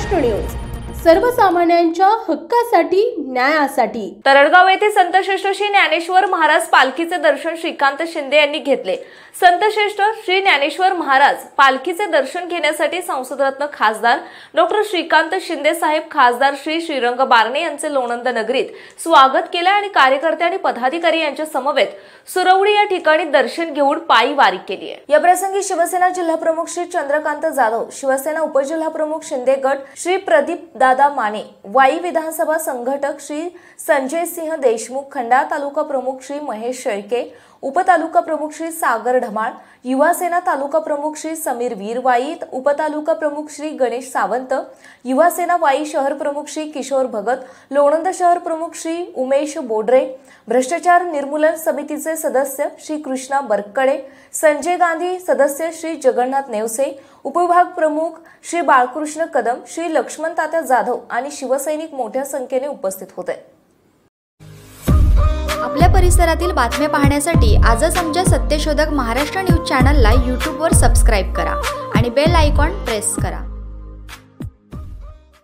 Maharashtra news, सर्वसामान्यांच्या हक्कासाठी, न्यायासाठी। तरडगाव येथे संतश्रेष्ठ श्री ज्ञानेश्वर महाराज पालखीचे दर्शन श्रीकांत शिंदे यांनी घेतले। संतश्रेष्ठ श्री ज्ञानेश्वर महाराज पालखीचे दर्शन घेण्यासाठी संसदरत्न खासदार डॉक्टर श्रीकांत शिंदे साहेब, खासदार श्री श्रीरंग बारणे यांचे लोणंद नगरीत स्वागत केले आणि कार्यकर्ते आणि पदाधिकारी यांच्या समवेत सुरवडी या ठिकाणी दर्शन घेऊन पायी वारी केली आहे। या प्रसंगी शिवसेना जिल्हा प्रमुख श्री चंद्रकांत जाधव, शिवसेना उपजिल्हा प्रमुख शिंदे गट श्री प्रदीप दादा माने, वाई विधानसभा संघटक श्री संजय सिंह देशमुख, खंडाळा तालुका प्रमुख श्री महेश शेळके, उपतालुका प्रमुख श्री सागर ढमाळ, युवा सेना तालुका प्रमुख श्री समीर वीर वाई, उपतालुका प्रमुख श्री गणेश सावंत, युवा सेना वाई शहर प्रमुख श्री किशोर भगत, लोणंद शहर प्रमुख श्री उमेश बोडरे, भ्रष्टाचार निर्मूलन समितीचे सदस्य श्री कृष्णा बरकडे, संजय गांधी सदस्य श्री जगन्नाथ नेवसे, उपविभाग प्रमुख श्री बाळकृष्ण कदम, श्री लक्ष्मण तात्या जाधव आणि शिवसैनिक मोठ्या संख्येने उपस्थित होते। आपल्या परिसरातील बातम्या पाहण्यासाठी आजच आमच्या सत्यशोधक महाराष्ट्र न्यूज चॅनलला यूट्यूबवर सबस्क्राईब करा आणि बेल आयकॉन प्रेस करा।